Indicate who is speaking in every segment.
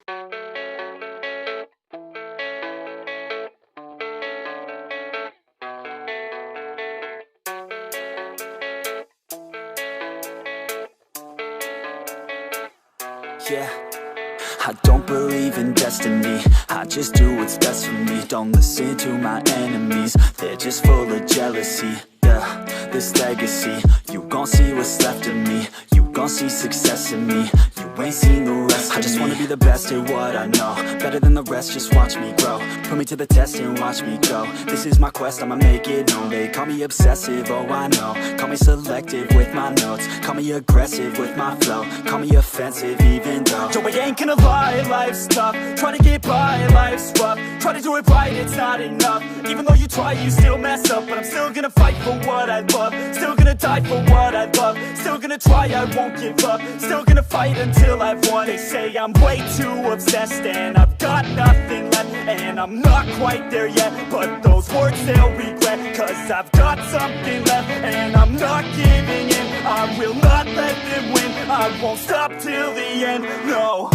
Speaker 1: Yeah, I don't believe in destiny, I just do what's best for me. Don't listen to my enemies, they're just full of jealousy. Yeah, this legacy, you gon' see what's left of me. You gon' see success in me, you ain't seen the rest of me. I just wanna be the best at what I know, better than the rest, just watch me grow. Put me to the test and watch me go. This is my quest, I'ma make it known. They call me obsessive, oh I know. Call me selective with my notes, call me aggressive with my flow. Call me offensive even though yo, I ain't gonna lie, life's tough. Try to get by, life's rough. Try to do it right, it's not enough. Even though you try, you still mess up. But I'm still gonna fight for what I love, still gonna die for what I love. Still gonna try, I won't give up. Still gonna fight until I've won. They say I'm way too obsessed and I've got nothing left, and I'm not quite there yet, but those words they'll regret. Cause I've got something left and I'm not giving in. I will not let them win, I won't stop till the end, no.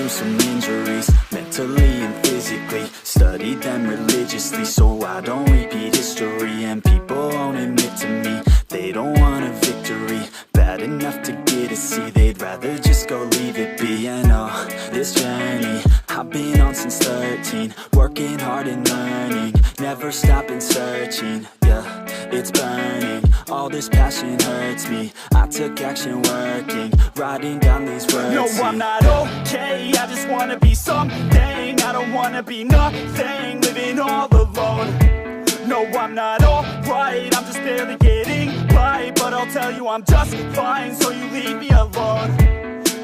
Speaker 1: Some injuries, mentally and physically. Studied them religiously so I don't repeat history. And people won't admit to me they don't want a victory bad enough to get a C. They'd rather just go leave it be. And oh, this journey I've been on since 13, working hard and learning, never stopping searching. Yeah, it's burning, all this passion hurts me. I took action working, writing down these words. No, I'm not okay, I just wanna be something. I don't wanna be nothing, living all alone. No, I'm not alright, I'm just barely getting by. But I'll tell you I'm just fine, so you leave me alone.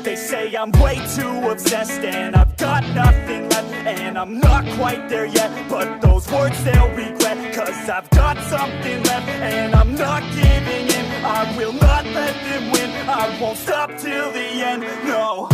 Speaker 1: They say I'm way too obsessed and I've got nothing left, and I'm not quite there yet, but those words they'll regret. Cause I've got something left and I'm not giving in. I will not let them win, I won't stop till the end, no.